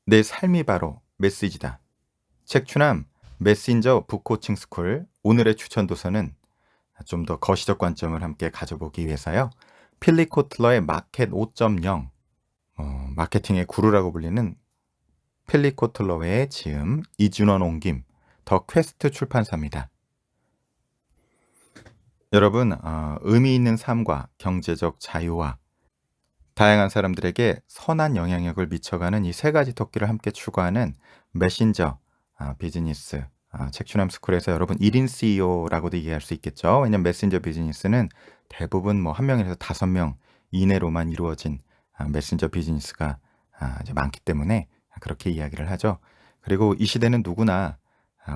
내 삶이 바로 메시지다. 책추남 메신저 북코칭 스쿨 오늘의 추천 도서는 좀 더 거시적 관점을 함께 가져보기 위해서요. 필립 코틀러의 마켓 5.0 마케팅의 구루라고 불리는 필립 코틀러의 지음 이준원 옮김 더 퀘스트 출판사입니다. 여러분 의미 있는 삶과 경제적 자유와 다양한 사람들에게 선한 영향력을 미쳐가는 이 세 가지 토끼를 함께 추구하는 메신저 비즈니스 책추남 스쿨에서 여러분 1인 CEO라고도 이해할 수 있겠죠. 왜냐면 메신저 비즈니스는 대부분 뭐 1명에서 5명 이내로만 이루어진 메신저 비즈니스가 이제 많기 때문에 그렇게 이야기를 하죠. 그리고 이 시대는 누구나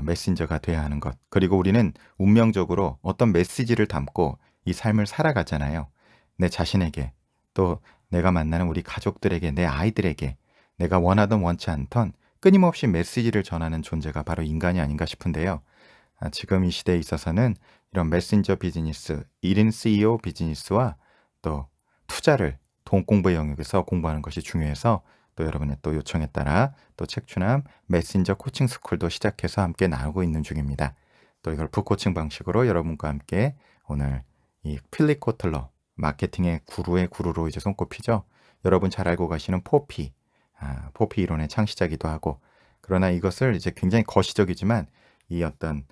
메신저가 돼야 하는 것. 그리고 우리는 운명적으로 어떤 메시지를 담고 이 삶을 살아가잖아요. 내 자신에게 또 내가 만나는 우리 가족들에게, 내 아이들에게 내가 원하던 원치 않던 끊임없이 메시지를 전하는 존재가 바로 인간이 아닌가 싶은데요. 지금 이 시대에 있어서는 이런 메신저 비즈니스, 1인 CEO 비즈니스와 또 투자를 돈 공부의 영역에서 공부하는 것이 중요해서 또 여러분의 또 요청에 따라 또 책추남 메신저 코칭 스쿨도 시작해서 함께 나누고 있는 중입니다. 또 이걸 북코칭 방식으로 여러분과 함께 오늘 이 필립 코틀러 마케팅의 구루의 구루로 이제 손꼽히죠. 여러분 잘 알고 가시는 포피 이론의 창시자기도 하고, 그러나 이것을 이제 굉장히 거시적이지만 이 어떤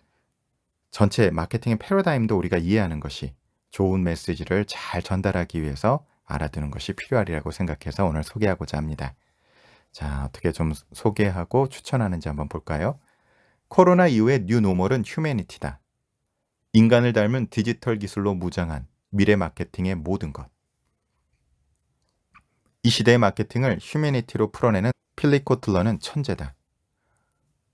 전체 마케팅의 패러다임도 우리가 이해하는 것이 좋은 메시지를 잘 전달하기 위해서 알아두는 것이 필요하리라고 생각해서 오늘 소개하고자 합니다. 자, 어떻게 좀 소개하고 추천하는지 한번 볼까요? 코로나 이후의 뉴 노멀은 휴머니티다. 인간을 닮은 디지털 기술로 무장한 미래 마케팅의 모든 것. 이 시대의 마케팅을 휴머니티로 풀어내는 필립 코틀러는 천재다.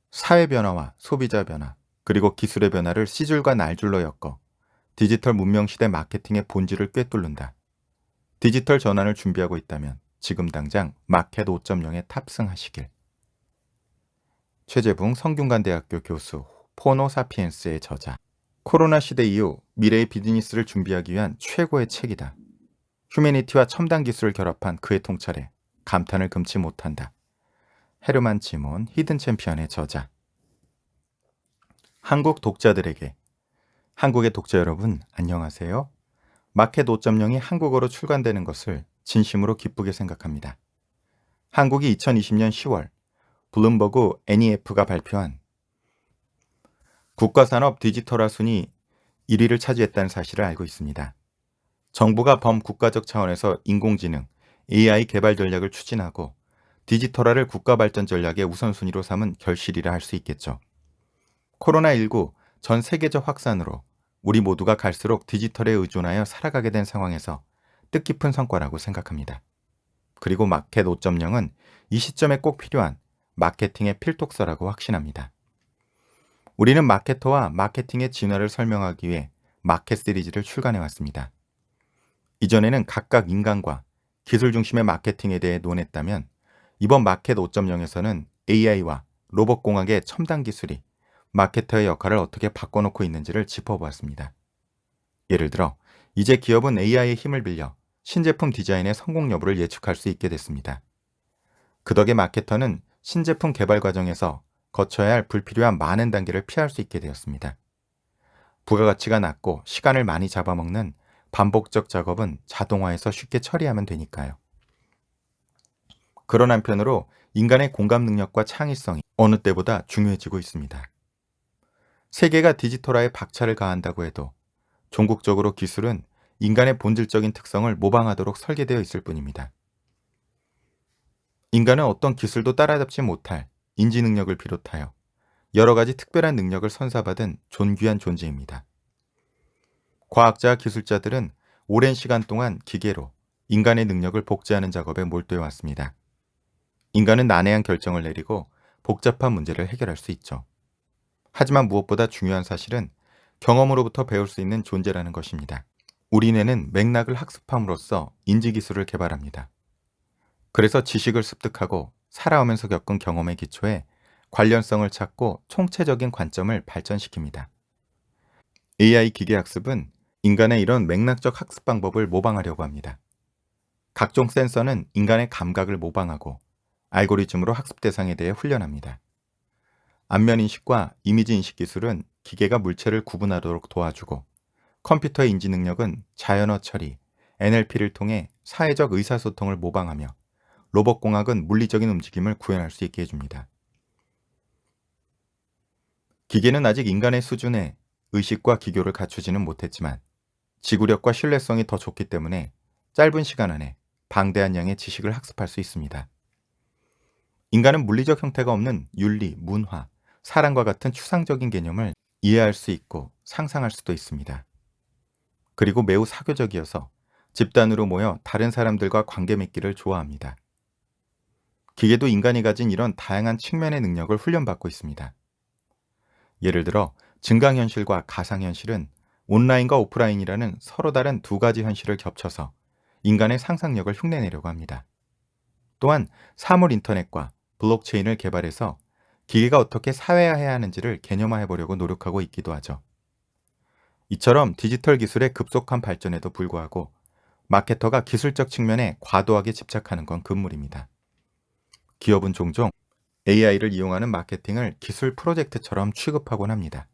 사회 변화와 소비자 변화, 그리고 기술의 변화를 씨줄과 날줄로 엮어 디지털 문명 시대 마케팅의 본질을 꿰뚫는다. 디지털 전환을 준비하고 있다면 지금 당장 마켓 5.0에 탑승하시길. 최재붕 성균관대학교 교수, 포노 사피엔스의 저자. 코로나 시대 이후 미래의 비즈니스를 준비하기 위한 최고의 책이다. 휴머니티와 첨단 기술을 결합한 그의 통찰에 감탄을 금치 못한다. 헤르만 지몬, 히든 챔피언의 저자. 한국 독자들에게, 한국의 독자 여러분 안녕하세요. 마켓 5.0이 한국어로 출간되는 것을 진심으로 기쁘게 생각합니다. 한국이 2020년 10월 블룸버그 NEF가 발표한 국가산업 디지털화 순위 1위를 차지했다는 사실을 알고 있습니다. 정부가 범국가적 차원에서 인공지능, AI 개발 전략을 추진하고 디지털화를 국가 발전 전략의 우선순위로 삼은 결실이라 할 수 있겠죠. 코로나19 전 세계적 확산으로 우리 모두가 갈수록 디지털에 의존하여 살아가게 된 상황에서 뜻깊은 성과라고 생각합니다. 그리고 마켓 5.0은 이 시점에 꼭 필요한 마케팅의 필독서라고 확신합니다. 우리는 마케터와 마케팅의 진화를 설명하기 위해 마켓 시리즈를 출간해 왔습니다. 이전에는 각각 인간과 기술 중심의 마케팅에 대해 논했다면 이번 마켓 5.0에서는 AI와 로봇공학의 첨단 기술이 마케터의 역할을 어떻게 바꿔놓고 있는지를 짚어보았습니다. 예를 들어 이제 기업은 AI의 힘을 빌려 신제품 디자인의 성공 여부를 예측할 수 있게 됐습니다. 그 덕에 마케터는 신제품 개발 과정에서 거쳐야 할 불필요한 많은 단계를 피할 수 있게 되었습니다. 부가가치가 낮고 시간을 많이 잡아먹는 반복적 작업은 자동화해서 쉽게 처리하면 되니까요. 그런 한편으로 인간의 공감 능력과 창의성이 어느 때보다 중요해지고 있습니다. 세계가 디지털화에 박차를 가한다고 해도 종국적으로 기술은 인간의 본질적인 특성을 모방하도록 설계되어 있을 뿐입니다. 인간은 어떤 기술도 따라잡지 못할 인지 능력을 비롯하여 여러 가지 특별한 능력을 선사받은 존귀한 존재입니다. 과학자와 기술자들은 오랜 시간 동안 기계로 인간의 능력을 복제하는 작업에 몰두해 왔습니다. 인간은 난해한 결정을 내리고 복잡한 문제를 해결할 수 있죠. 하지만 무엇보다 중요한 사실은 경험으로부터 배울 수 있는 존재라는 것입니다. 우리 뇌는 맥락을 학습함으로써 인지기술을 개발합니다. 그래서 지식을 습득하고 살아오면서 겪은 경험의 기초에 관련성을 찾고 총체적인 관점을 발전시킵니다. AI 기계학습은 인간의 이런 맥락적 학습 방법을 모방하려고 합니다. 각종 센서는 인간의 감각을 모방하고 알고리즘으로 학습 대상에 대해 훈련합니다. 안면 인식과 이미지 인식 기술은 기계가 물체를 구분하도록 도와주고, 컴퓨터의 인지 능력은 자연어 처리, NLP를 통해 사회적 의사소통을 모방하며, 로봇공학은 물리적인 움직임을 구현할 수 있게 해줍니다. 기계는 아직 인간의 수준의 의식과 기교를 갖추지는 못했지만, 지구력과 신뢰성이 더 좋기 때문에 짧은 시간 안에 방대한 양의 지식을 학습할 수 있습니다. 인간은 물리적 형태가 없는 윤리, 문화, 사랑과 같은 추상적인 개념을 이해할 수 있고 상상할 수도 있습니다. 그리고 매우 사교적이어서 집단으로 모여 다른 사람들과 관계 맺기를 좋아합니다. 기계도 인간이 가진 이런 다양한 측면의 능력을 훈련받고 있습니다. 예를 들어 증강현실과 가상현실은 온라인과 오프라인이라는 서로 다른 두 가지 현실을 겹쳐서 인간의 상상력을 흉내내려고 합니다. 또한 사물 인터넷과 블록체인을 개발해서 기계가 어떻게 사회화해야 하는지를 개념화해 보려고 노력하고 있기도 하죠. 이처럼 디지털 기술의 급속한 발전에도 불구하고 마케터가 기술적 측면에 과도하게 집착하는 건 금물입니다. 기업은 종종 AI를 이용하는 마케팅을 기술 프로젝트처럼 취급하곤 합니다.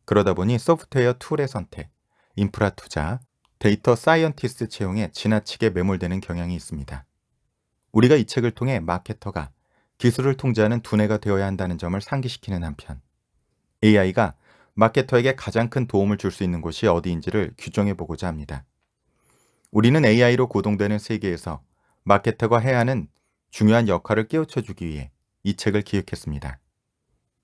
그러다 보니 소프트웨어 툴의 선택, 인프라 투자, 데이터 사이언티스트 채용에 지나치게 매몰되는 경향이 있습니다. 우리가 이 책을 통해 마케터가 기술을 통제하는 두뇌가 되어야 한다는 점을 상기시키는 한편, AI가 마케터에게 가장 큰 도움을 줄 수 있는 곳이 어디인지를 규정해 보고자 합니다. 우리는 AI로 구동되는 세계에서 마케터가 해야 하는 중요한 역할을 깨우쳐 주기 위해 이 책을 기획했습니다.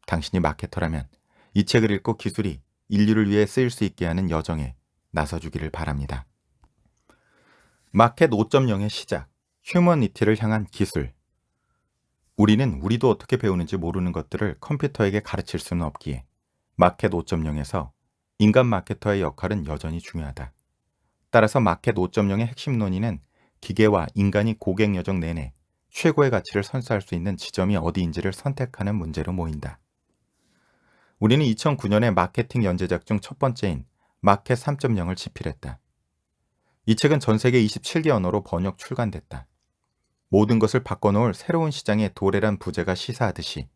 당신이 마케터라면 이 책을 읽고 기술이 인류를 위해 쓰일 수 있게 하는 여정에 나서주기를 바랍니다. 마켓 5.0의 시작, 휴머니티를 향한 기술. 우리는 우리도 어떻게 배우는지 모르는 것들을 컴퓨터에게 가르칠 수는 없기에 마켓 5.0에서 인간 마케터의 역할은 여전히 중요하다. 따라서 마켓 5.0의 핵심 논의는 기계와 인간이 고객 여정 내내 최고의 가치를 선사할 수 있는 지점이 어디인지를 선택하는 문제로 모인다. 우리는 2009년에 마케팅 연재작 중 첫 번째인 마켓 3.0을 집필했다. 이 책은 전 세계 27개 언어로 번역 출간됐다. 모든 것을 바꿔놓을 새로운 시장의 도래란 부제가 시사하듯이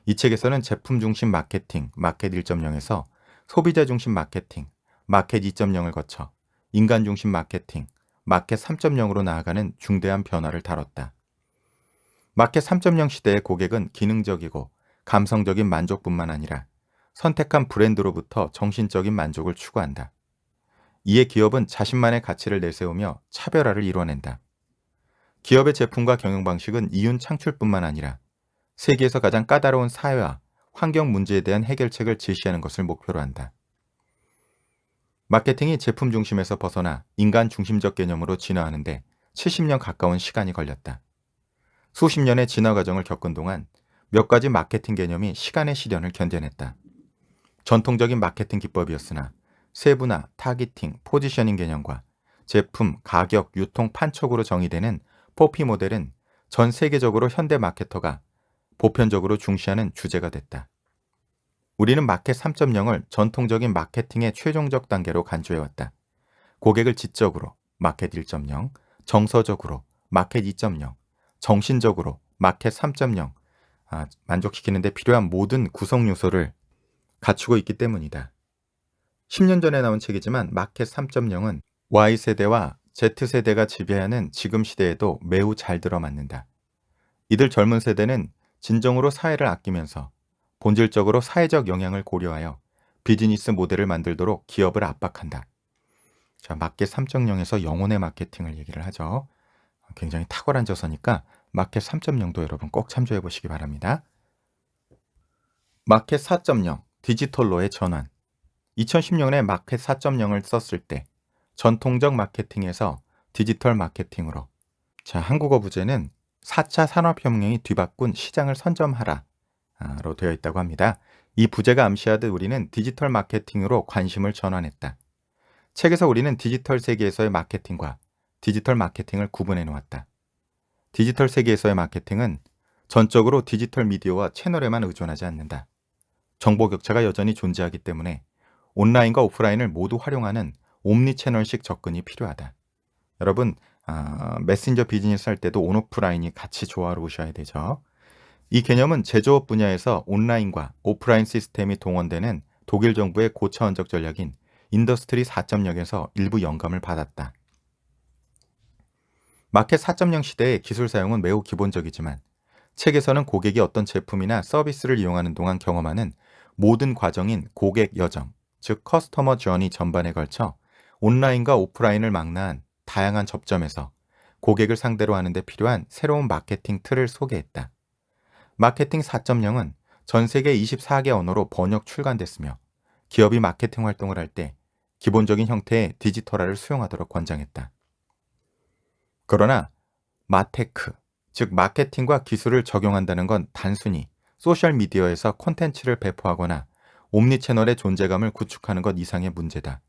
이 책에서는 제품 중심 마케팅, 마켓 1.0에서 소비자 중심 마케팅, 마켓 2.0을 거쳐 인간 중심 마케팅, 마켓 3.0으로 나아가는 중대한 변화를 다뤘다. 마켓 3.0 시대의 고객은 기능적이고 감성적인 만족뿐만 아니라 선택한 브랜드로부터 정신적인 만족을 추구한다. 이에 기업은 자신만의 가치를 내세우며 차별화를 이뤄낸다. 기업의 제품과 경영 방식은 이윤 창출뿐만 아니라 세계에서 가장 까다로운 사회와 환경 문제에 대한 해결책을 제시하는 것을 목표로 한다. 마케팅이 제품 중심에서 벗어나 인간 중심적 개념으로 진화하는데 70년 가까운 시간이 걸렸다. 수십 년의 진화 과정을 겪은 동안 몇 가지 마케팅 개념이 시간의 시련을 견뎌냈다. 전통적인 마케팅 기법이었으나 세분화, 타깃팅, 포지셔닝 개념과 제품, 가격, 유통, 판촉으로 정의되는 포피 모델은 전 세계적으로 현대 마케터가 보편적으로 중시하는 주제가 됐다. 우리는 마켓 3.0을 전통적인 마케팅의 최종적 단계로 간주해왔다. 고객을 지적으로 마켓 1.0, 정서적으로 마켓 2.0, 정신적으로 마켓 3.0 만족시키는 데 필요한 모든 구성 요소를 갖추고 있기 때문이다. 10년 전에 나온 책이지만 마켓 3.0은 Y세대와 Z세대가 지배하는 지금 시대에도 매우 잘 들어맞는다. 이들 젊은 세대는 진정으로 사회를 아끼면서 본질적으로 사회적 영향을 고려하여 비즈니스 모델을 만들도록 기업을 압박한다. 자, 마켓 3.0에서 영혼의 마케팅을 얘기를 하죠. 굉장히 탁월한 저서니까 마켓 3.0도 여러분 꼭 참조해 보시기 바랍니다. 마켓 4.0 디지털로의 전환. 2010년에 마켓 4.0을 썼을 때 전통적 마케팅에서 디지털 마케팅으로, 자, 한국어 부제는 4차 산업혁명이 뒤바꾼 시장을 선점하라 로 되어 있다고 합니다. 이 부제가 암시하듯 우리는 디지털 마케팅으로 관심을 전환했다. 책에서 우리는 디지털 세계에서의 마케팅과 디지털 마케팅을 구분해 놓았다. 디지털 세계에서의 마케팅은 전적으로 디지털 미디어와 채널에만 의존하지 않는다. 정보 격차가 여전히 존재하기 때문에 온라인과 오프라인을 모두 활용하는 옴니 채널식 접근이 필요하다. 여러분, 메신저 비즈니스 할 때도 온오프라인이 같이 조화로우셔야 되죠. 이 개념은 제조업 분야에서 온라인과 오프라인 시스템이 동원되는 독일 정부의 고차원적 전략인 인더스트리 4.0에서 일부 영감을 받았다. 마켓 4.0 시대의 기술 사용은 매우 기본적이지만 책에서는 고객이 어떤 제품이나 서비스를 이용하는 동안 경험하는 모든 과정인 고객 여정, 즉 커스터머 저니 전반에 걸쳐 온라인과 오프라인을 망라한 다양한 접점에서 고객을 상대로 하는 데 필요한 새로운 마케팅 틀을 소개했다. 마케팅 4.0은 전 세계 24개 언어로 번역 출간됐으며 기업이 마케팅 활동을 할 때 기본적인 형태의 디지털화를 수용하도록 권장했다. 그러나 마테크, 즉 마케팅과 기술을 적용한다는 건 단순히 소셜미디어에서 콘텐츠를 배포하거나 옴니채널의 존재감을 구축하는 것 이상의 문제다.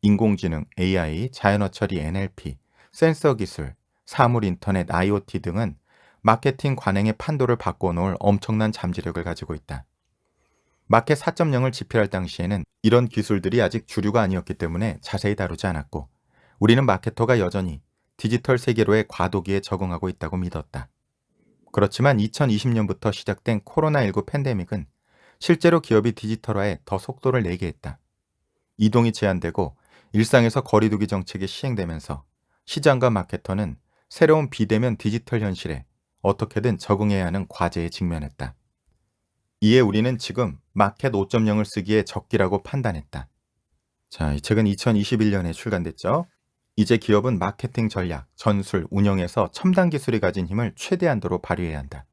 인공지능, AI, 자연어 처리, NLP, 센서 기술, 사물 인터넷, IoT 등은 마케팅 관행의 판도를 바꿔놓을 엄청난 잠재력을 가지고 있다. 마켓 4.0을 집필할 당시에는 이런 기술들이 아직 주류가 아니었기 때문에 자세히 다루지 않았고 우리는 마케터가 여전히 디지털 세계로의 과도기에 적응하고 있다고 믿었다. 그렇지만 2020년부터 시작된 코로나19 팬데믹은 실제로 기업이 디지털화에 더 속도를 내게 했다. 이동이 제한되고 일상에서 거리두기 정책이 시행되면서 시장과 마케터는 새로운 비대면 디지털 현실에 어떻게든 적응해야 하는 과제에 직면했다. 이에 우리는 지금 마켓 5.0을 쓰기에 적기라고 판단했다. 자, 이 책은 2021년에 출간됐죠. 이제 기업은 마케팅 전략, 전술, 운영에서 첨단 기술이 가진 힘을 최대한도로 발휘해야 한다.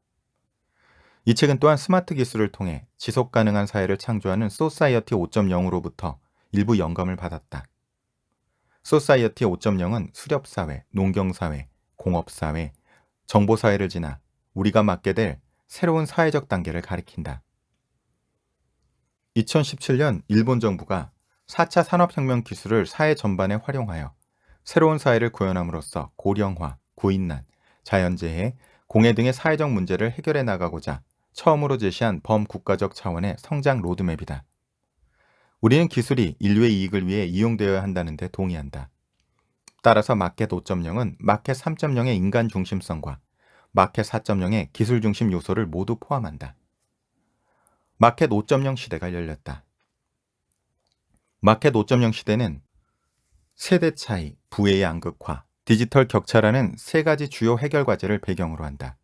이 책은 또한 스마트 기술을 통해 지속 가능한 사회를 창조하는 소사이어티 5.0으로부터 일부 영감을 받았다. 소사이어티 5.0은 수렵사회, 농경사회, 공업사회, 정보사회를 지나 우리가 맞게 될 새로운 사회적 단계를 가리킨다. 2017년 일본 정부가 4차 산업혁명 기술을 사회 전반에 활용하여 새로운 사회를 구현함으로써 고령화, 구인난, 자연재해, 공해 등의 사회적 문제를 해결해 나가고자 처음으로 제시한 범국가적 차원의 성장 로드맵이다. 우리는 기술이 인류의 이익을 위해 이용되어야 한다는 데 동의한다. 따라서 마켓 5.0은 마켓 3.0의 인간 중심성과 마켓 4.0의 기술 중심 요소를 모두 포함한다. 마켓 5.0 시대가 열렸다. 마켓 5.0 시대는 세대 차이, 부의 양극화, 디지털 격차라는 세 가지 주요 해결 과제를 배경으로 한다.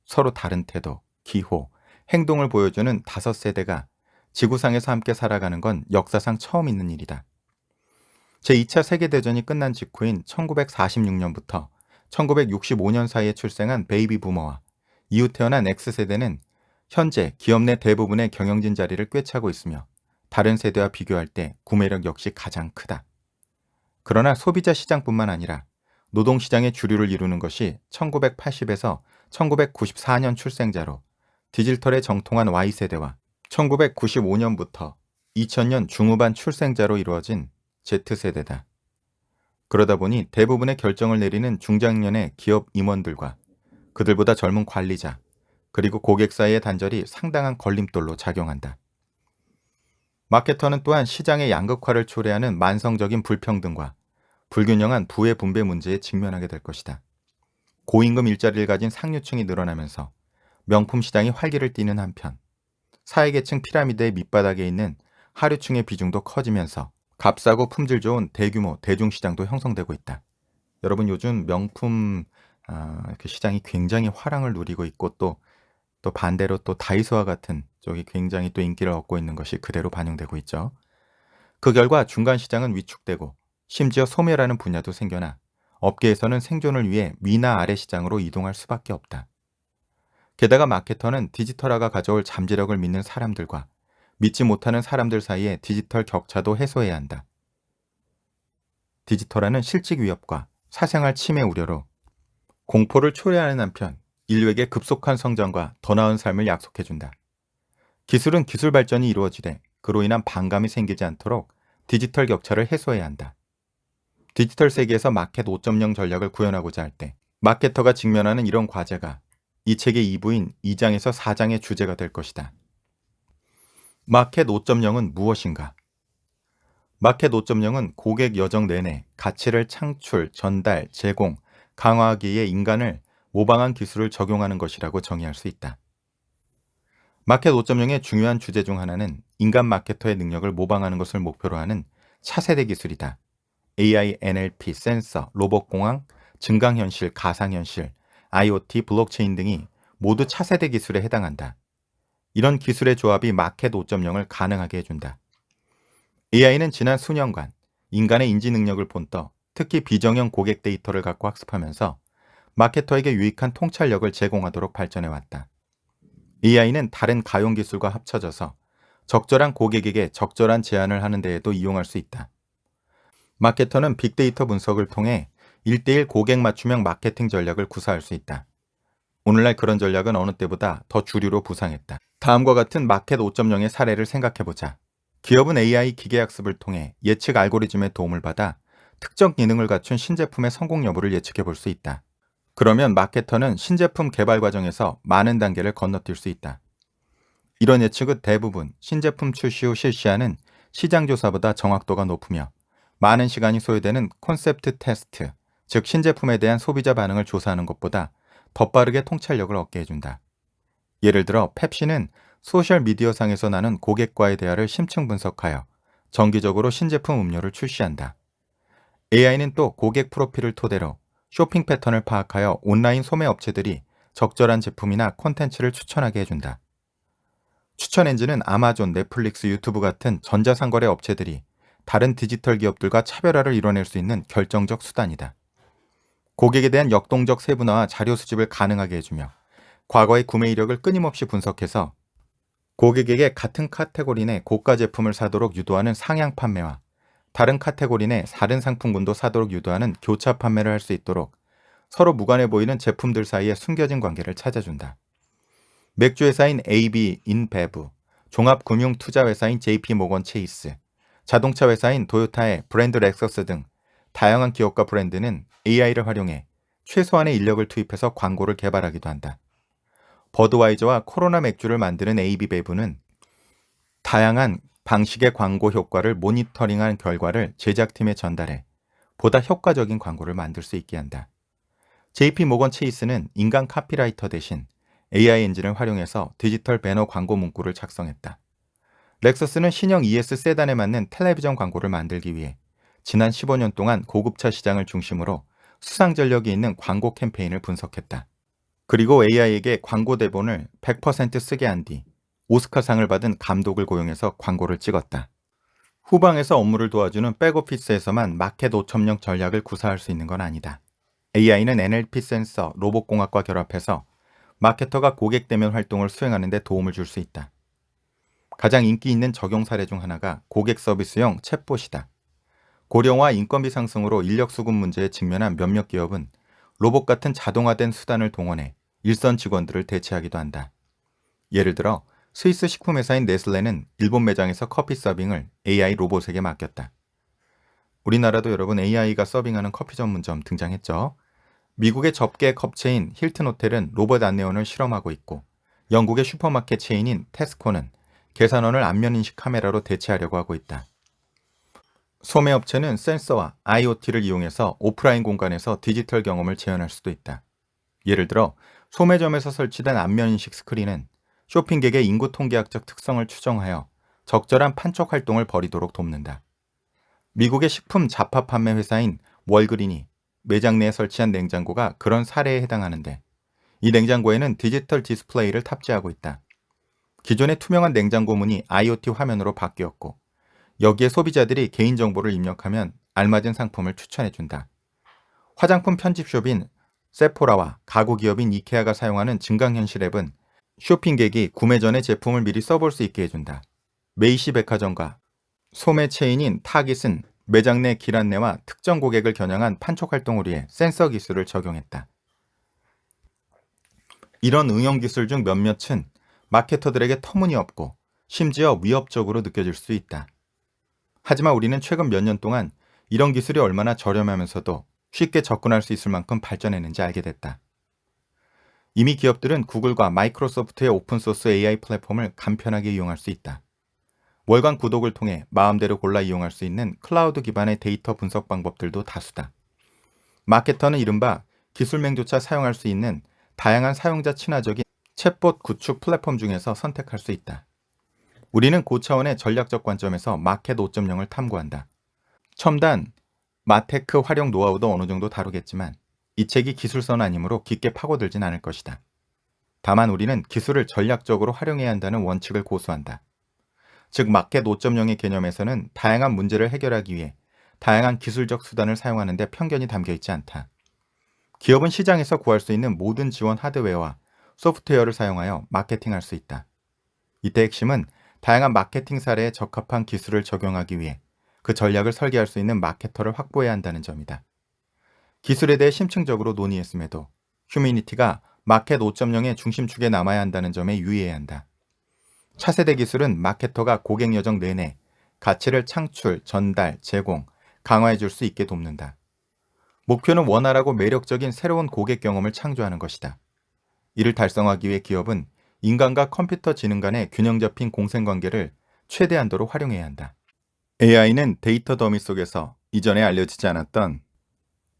서로 다른 태도, 기호, 행동을 보여주는 5세대가 지구상에서 함께 살아가는 건 역사상 처음 있는 일이다. 제2차 세계대전이 끝난 직후인 1946년부터 1965년 사이에 출생한 베이비 부머와 이후 태어난 X세대는 현재 기업 내 대부분의 경영진 자리를 꿰차고 있으며 다른 세대와 비교할 때 구매력 역시 가장 크다. 그러나 소비자 시장뿐만 아니라 노동시장의 주류를 이루는 것이 1980에서 1994년 출생자로 디지털에 정통한 Y세대와 1995년부터 2000년 중후반 출생자로 이루어진 Z세대다. 그러다 보니 대부분의 결정을 내리는 중장년의 기업 임원들과 그들보다 젊은 관리자, 그리고 고객 사이의 단절이 상당한 걸림돌로 작용한다. 마케터는 또한 시장의 양극화를 초래하는 만성적인 불평등과 불균형한 부의 분배 문제에 직면하게 될 것이다. 고임금 일자리를 가진 상류층이 늘어나면서 명품 시장이 활기를 띠는 한편 사회계층 피라미드의 밑바닥에 있는 하류층의 비중도 커지면서 값싸고 품질 좋은 대규모 대중시장도 형성되고 있다. 여러분 요즘 명품 그 시장이 굉장히 화랑을 누리고 있고 또 반대로 또 다이소와 같은 쪽이 굉장히 또 인기를 얻고 있는 것이 그대로 반영되고 있죠. 그 결과 중간 시장은 위축되고 심지어 소멸하는 분야도 생겨나 업계에서는 생존을 위해 위나 아래 시장으로 이동할 수밖에 없다. 게다가 마케터는 디지털화가 가져올 잠재력을 믿는 사람들과 믿지 못하는 사람들 사이의 디지털 격차도 해소해야 한다. 디지털화는 실직 위협과 사생활 침해 우려로 공포를 초래하는 한편 인류에게 급속한 성장과 더 나은 삶을 약속해준다. 기술은 기술 발전이 이루어지되 그로 인한 반감이 생기지 않도록 디지털 격차를 해소해야 한다. 디지털 세계에서 마켓 5.0 전략을 구현하고자 할 때 마케터가 직면하는 이런 과제가 이 책의 2부인 2장에서 4장의 주제가 될 것이다. 마켓 5.0은 무엇인가? 마켓 5.0은 고객 여정 내내 가치를 창출, 전달, 제공, 강화하기 위해 인간을 모방한 기술을 적용하는 것이라고 정의할 수 있다. 마켓 5.0의 중요한 주제 중 하나는 인간 마케터의 능력을 모방하는 것을 목표로 하는 차세대 기술이다. AI, NLP, 센서, 로봇공학, 증강현실, 가상현실, IoT, 블록체인 등이 모두 차세대 기술에 해당한다. 이런 기술의 조합이 마켓 5.0을 가능하게 해준다. AI는 지난 수년간 인간의 인지 능력을 본떠 특히 비정형 고객 데이터를 갖고 학습하면서 마케터에게 유익한 통찰력을 제공하도록 발전해왔다. AI는 다른 가용 기술과 합쳐져서 적절한 고객에게 적절한 제안을 하는 데에도 이용할 수 있다. 마케터는 빅데이터 분석을 통해 1대1 고객 맞춤형 마케팅 전략을 구사할 수 있다. 오늘날 그런 전략은 어느 때보다 더 주류로 부상했다. 다음과 같은 마켓 5.0의 사례를 생각해보자. 기업은 AI 기계학습을 통해 예측 알고리즘의 도움을 받아 특정 기능을 갖춘 신제품의 성공 여부를 예측해 볼 수 있다. 그러면 마케터는 신제품 개발 과정에서 많은 단계를 건너뛸 수 있다. 이런 예측은 대부분 신제품 출시 후 실시하는 시장 조사보다 정확도가 높으며 많은 시간이 소요되는 콘셉트 테스트, 즉 신제품에 대한 소비자 반응을 조사하는 것보다 더 빠르게 통찰력을 얻게 해준다. 예를 들어 펩시는 소셜미디어상에서 나는 고객과의 대화를 심층 분석하여 정기적으로 신제품 음료를 출시한다. AI는 또 고객 프로필을 토대로 쇼핑 패턴을 파악하여 온라인 소매 업체들이 적절한 제품이나 콘텐츠를 추천하게 해준다. 추천 엔진은 아마존, 넷플릭스, 유튜브 같은 전자상거래 업체들이 다른 디지털 기업들과 차별화를 이뤄낼 수 있는 결정적 수단이다. 고객에 대한 역동적 세분화와 자료 수집을 가능하게 해주며 과거의 구매 이력을 끊임없이 분석해서 고객에게 같은 카테고리 내 고가 제품을 사도록 유도하는 상향 판매와 다른 카테고리 내 다른 상품군도 사도록 유도하는 교차 판매를 할 수 있도록 서로 무관해 보이는 제품들 사이에 숨겨진 관계를 찾아준다. 맥주 회사인 AB 인베브, 종합금융투자회사인 JP모건 체이스, 자동차 회사인 도요타의 브랜드 렉서스 등 다양한 기업과 브랜드는 AI를 활용해 최소한의 인력을 투입해서 광고를 개발하기도 한다. 버드와이저와 코로나 맥주를 만드는 AB베브는 다양한 방식의 광고 효과를 모니터링한 결과를 제작팀에 전달해 보다 효과적인 광고를 만들 수 있게 한다. JP모건 체이스는 인간 카피라이터 대신 AI 엔진을 활용해서 디지털 배너 광고 문구를 작성했다. 렉서스는 신형 ES 세단에 맞는 텔레비전 광고를 만들기 위해 지난 15년 동안 고급차 시장을 중심으로 수상 전력이 있는 광고 캠페인을 분석했다. 그리고 AI에게 광고 대본을 100% 쓰게 한 뒤 오스카상을 받은 감독을 고용해서 광고를 찍었다. 후방에서 업무를 도와주는 백오피스에서만 마켓 5.0 전략을 구사할 수 있는 건 아니다. AI는 NLP 센서, 로봇공학과 결합해서 마케터가 고객 대면 활동을 수행하는 데 도움을 줄 수 있다. 가장 인기 있는 적용 사례 중 하나가 고객 서비스용 챗봇이다. 고령화 인건비 상승으로 인력 수급 문제에 직면한 몇몇 기업은 로봇 같은 자동화된 수단을 동원해 일선 직원들을 대체하기도 한다. 예를 들어 스위스 식품회사인 네슬레는 일본 매장에서 커피 서빙을 AI 로봇에게 맡겼다. 우리나라도 여러분 AI가 서빙하는 커피 전문점 등장했죠. 미국의 접게 컵체인 힐튼 호텔은 로봇 안내원을 실험하고 있고 영국의 슈퍼마켓 체인인 테스코는 계산원을 안면인식 카메라로 대체하려고 하고 있다. 소매업체는 센서와 IoT를 이용해서 오프라인 공간에서 디지털 경험을 재현할 수도 있다. 예를 들어 소매점에서 설치된 안면인식 스크린은 쇼핑객의 인구 통계학적 특성을 추정하여 적절한 판촉 활동을 벌이도록 돕는다. 미국의 식품 자파 판매 회사인 월그린이 매장 내에 설치한 냉장고가 그런 사례에 해당하는데 이 냉장고에는 디지털 디스플레이를 탑재하고 있다. 기존의 투명한 냉장고 문이 IoT 화면으로 바뀌었고 여기에 소비자들이 개인정보를 입력하면 알맞은 상품을 추천해준다. 화장품 편집숍인 세포라와 가구 기업인 이케아가 사용하는 증강현실 앱은 쇼핑객이 구매 전에 제품을 미리 써볼 수 있게 해준다. 메이시 백화점과 소매 체인인 타깃은 매장 내 길 안내와 특정 고객을 겨냥한 판촉 활동을 위해 센서 기술을 적용했다. 이런 응용 기술 중 몇몇은 마케터들에게 터무니없고 심지어 위협적으로 느껴질 수 있다. 하지만 우리는 최근 몇 년 동안 이런 기술이 얼마나 저렴하면서도 쉽게 접근할 수 있을 만큼 발전했는지 알게 됐다. 이미 기업들은 구글과 마이크로소프트의 오픈소스 AI 플랫폼을 간편하게 이용할 수 있다. 월간 구독을 통해 마음대로 골라 이용할 수 있는 클라우드 기반의 데이터 분석 방법들도 다수다. 마케터는 이른바 기술명조차 사용할 수 있는 다양한 사용자 친화적인 챗봇 구축 플랫폼 중에서 선택할 수 있다. 우리는 고차원의 전략적 관점에서 마켓 5.0을 탐구한다. 첨단 마테크 활용 노하우도 어느 정도 다루겠지만 이 책이 기술서는 아니므로 깊게 파고들진 않을 것이다. 다만 우리는 기술을 전략적으로 활용해야 한다는 원칙을 고수한다. 즉 마켓 5.0의 개념에서는 다양한 문제를 해결하기 위해 다양한 기술적 수단을 사용하는 데 편견이 담겨 있지 않다. 기업은 시장에서 구할 수 있는 모든 지원 하드웨어와 소프트웨어를 사용하여 마케팅할 수 있다. 이때 핵심은 다양한 마케팅 사례에 적합한 기술을 적용하기 위해 그 전략을 설계할 수 있는 마케터를 확보해야 한다는 점이다. 기술에 대해 심층적으로 논의했음에도 휴미니티가 마켓 5.0의 중심축에 남아야 한다는 점에 유의해야 한다. 차세대 기술은 마케터가 고객 여정 내내 가치를 창출, 전달, 제공, 강화해 줄 수 있게 돕는다. 목표는 원활하고 매력적인 새로운 고객 경험을 창조하는 것이다. 이를 달성하기 위해 기업은 인간과 컴퓨터 지능 간의 균형 잡힌 공생관계를 최대한도로 활용해야 한다. AI는 데이터 더미 속에서 이전에 알려지지 않았던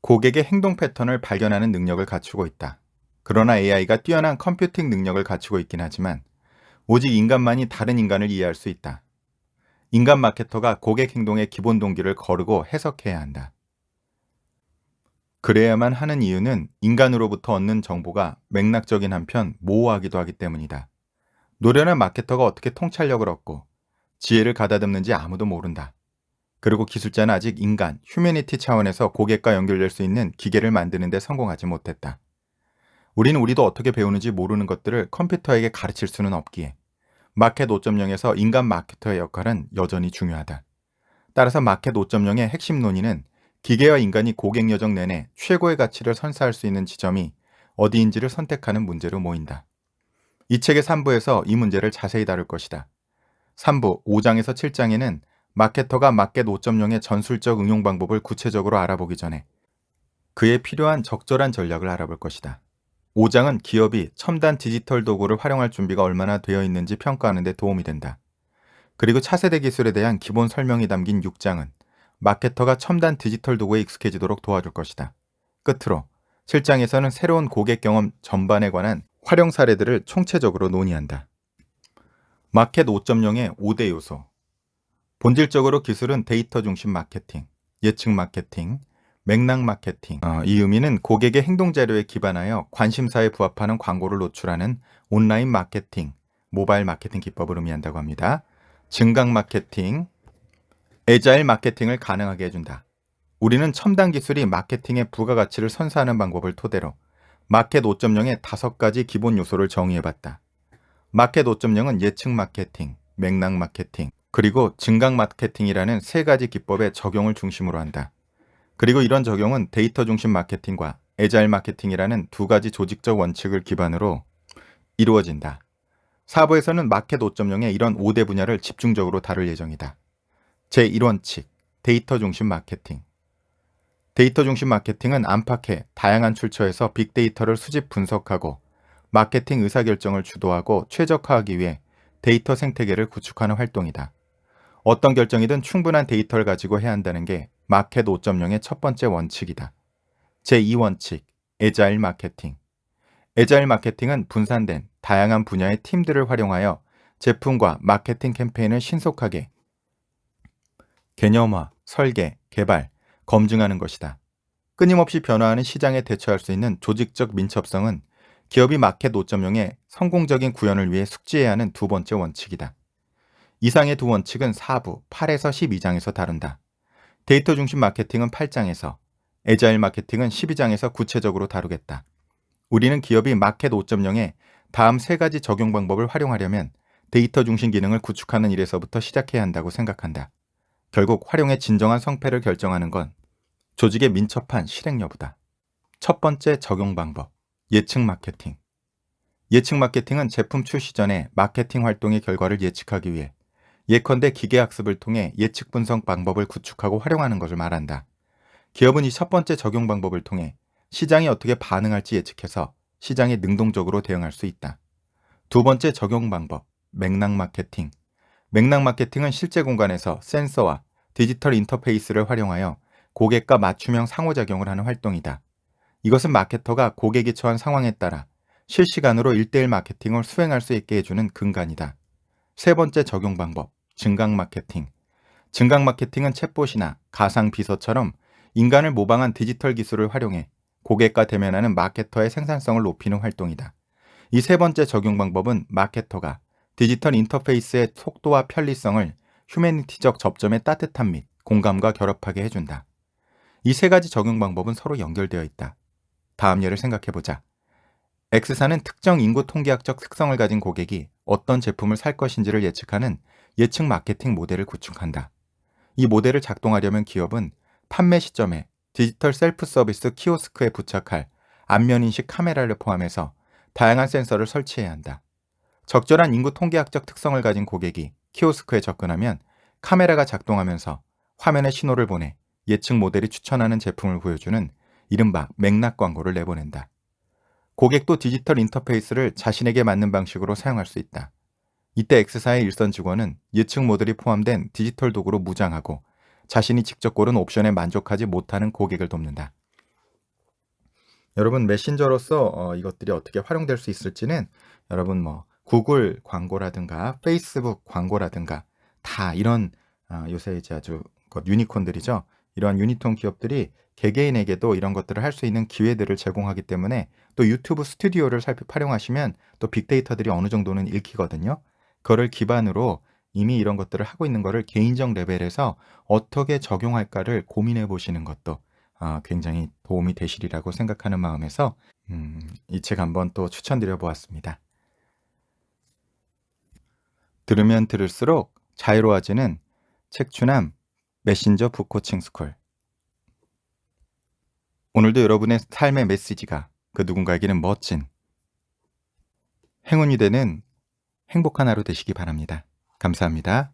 고객의 행동 패턴을 발견하는 능력을 갖추고 있다. 그러나 AI가 뛰어난 컴퓨팅 능력을 갖추고 있긴 하지만 오직 인간만이 다른 인간을 이해할 수 있다. 인간 마케터가 고객 행동의 기본 동기를 거르고 해석해야 한다. 그래야만 하는 이유는 인간으로부터 얻는 정보가 맥락적인 한편 모호하기도 하기 때문이다. 노련한 마케터가 어떻게 통찰력을 얻고 지혜를 가다듬는지 아무도 모른다. 그리고 기술자는 아직 인간, 휴머니티 차원에서 고객과 연결될 수 있는 기계를 만드는 데 성공하지 못했다. 우리도 어떻게 배우는지 모르는 것들을 컴퓨터에게 가르칠 수는 없기에 마켓 5.0에서 인간 마케터의 역할은 여전히 중요하다. 따라서 마켓 5.0의 핵심 논의는 기계와 인간이 고객 여정 내내 최고의 가치를 선사할 수 있는 지점이 어디인지를 선택하는 문제로 모인다. 이 책의 3부에서 이 문제를 자세히 다룰 것이다. 3부 5장에서 7장에는 마케터가 마켓 5.0의 전술적 응용 방법을 구체적으로 알아보기 전에 그에 필요한 적절한 전략을 알아볼 것이다. 5장은 기업이 첨단 디지털 도구를 활용할 준비가 얼마나 되어 있는지 평가하는 데 도움이 된다. 그리고 차세대 기술에 대한 기본 설명이 담긴 6장은 마케터가 첨단 디지털 도구에 익숙해지도록 도와줄 것이다. 끝으로 7장에서는 새로운 고객 경험 전반에 관한 활용 사례들을 총체적으로 논의한다. 마켓 5.0의 5대 요소. 본질적으로 기술은 데이터 중심 마케팅, 예측 마케팅, 맥락 마케팅. 이 의미는 고객의 행동 자료에 기반하여 관심사에 부합하는 광고를 노출하는 온라인 마케팅, 모바일 마케팅 기법을 의미한다고 합니다. 증강 마케팅, 애자일 마케팅을 가능하게 해준다. 우리는 첨단 기술이 마케팅의 부가가치를 선사하는 방법을 토대로 마켓 5.0의 5가지 기본 요소를 정의해봤다. 마켓 5.0은 예측 마케팅, 맥락 마케팅, 그리고 증강 마케팅이라는 3가지 기법의 적용을 중심으로 한다. 그리고 이런 적용은 데이터 중심 마케팅과 애자일 마케팅이라는 2가지 조직적 원칙을 기반으로 이루어진다. 4부에서는 마켓 5.0의 이런 5대 분야를 집중적으로 다룰 예정이다. 제1원칙, 데이터 중심 마케팅. 데이터 중심 마케팅은 안팎의 다양한 출처에서 빅데이터를 수집 분석하고 마케팅 의사결정을 주도하고 최적화하기 위해 데이터 생태계를 구축하는 활동이다. 어떤 결정이든 충분한 데이터를 가지고 해야 한다는 게 마켓 5.0의 첫 번째 원칙이다. 제2원칙, 애자일 마케팅. 애자일 마케팅은 분산된 다양한 분야의 팀들을 활용하여 제품과 마케팅 캠페인을 신속하게 개념화, 설계, 개발, 검증하는 것이다. 끊임없이 변화하는 시장에 대처할 수 있는 조직적 민첩성은 기업이 마켓 5.0의 성공적인 구현을 위해 숙지해야 하는 2번째 원칙이다. 이상의 2 원칙은 4부 8에서 12장에서 다룬다. 데이터 중심 마케팅은 8장에서, 애자일 마케팅은 12장에서 구체적으로 다루겠다. 우리는 기업이 마켓 5.0의 다음 3가지 적용 방법을 활용하려면 데이터 중심 기능을 구축하는 일에서부터 시작해야 한다고 생각한다. 결국 활용의 진정한 성패를 결정하는 건 조직의 민첩한 실행 여부다. 첫 번째 적용 방법, 예측 마케팅. 예측 마케팅은 제품 출시 전에 마케팅 활동의 결과를 예측하기 위해 예컨대 기계학습을 통해 예측 분석 방법을 구축하고 활용하는 것을 말한다. 기업은 이 첫 번째 적용 방법을 통해 시장이 어떻게 반응할지 예측해서 시장에 능동적으로 대응할 수 있다. 2번째 적용 방법, 맥락 마케팅. 맥락 마케팅은 실제 공간에서 센서와 디지털 인터페이스를 활용하여 고객과 맞춤형 상호작용을 하는 활동이다. 이것은 마케터가 고객이 처한 상황에 따라 실시간으로 1대1 마케팅을 수행할 수 있게 해주는 근간이다. 세 번째 적용 방법, 증강 마케팅. 증강 마케팅은 챗봇이나 가상 비서처럼 인간을 모방한 디지털 기술을 활용해 고객과 대면하는 마케터의 생산성을 높이는 활동이다. 이 세 번째 적용 방법은 마케터가 디지털 인터페이스의 속도와 편리성을 휴머니티적 접점의 따뜻함 및 공감과 결합하게 해준다. 이 세 가지 적용 방법은 서로 연결되어 있다. 다음 예를 생각해보자. X사는 특정 인구 통계학적 특성을 가진 고객이 어떤 제품을 살 것인지를 예측하는 예측 마케팅 모델을 구축한다. 이 모델을 작동하려면 기업은 판매 시점에 디지털 셀프 서비스 키오스크에 부착할 안면인식 카메라를 포함해서 다양한 센서를 설치해야 한다. 적절한 인구 통계학적 특성을 가진 고객이 키오스크에 접근하면 카메라가 작동하면서 화면에 신호를 보내 예측 모델이 추천하는 제품을 보여주는 이른바 맥락 광고를 내보낸다. 고객도 디지털 인터페이스를 자신에게 맞는 방식으로 사용할 수 있다. 이때 X사의 일선 직원은 예측 모델이 포함된 디지털 도구로 무장하고 자신이 직접 고른 옵션에 만족하지 못하는 고객을 돕는다. 여러분, 메신저로서 이것들이 어떻게 활용될 수 있을지는 여러분 구글 광고라든가 페이스북 광고라든가 다 이런 요새 이제 아주 유니콘들이죠. 이러한 유니콘 기업들이 개개인에게도 이런 것들을 할 수 있는 기회들을 제공하기 때문에 또 유튜브 스튜디오를 활용하시면 또 빅데이터들이 어느 정도는 읽히거든요. 그거를 기반으로 이미 이런 것들을 하고 있는 거를 개인적 레벨에서 어떻게 적용할까를 고민해 보시는 것도 굉장히 도움이 되시리라고 생각하는 마음에서 이 책 한번 또 추천드려 보았습니다. 들으면 들을수록 자유로워지는 책추남 메신저 북코칭 스쿨. 오늘도 여러분의 삶의 메시지가 그 누군가에게는 멋진 행운이 되는 행복한 하루 되시기 바랍니다. 감사합니다.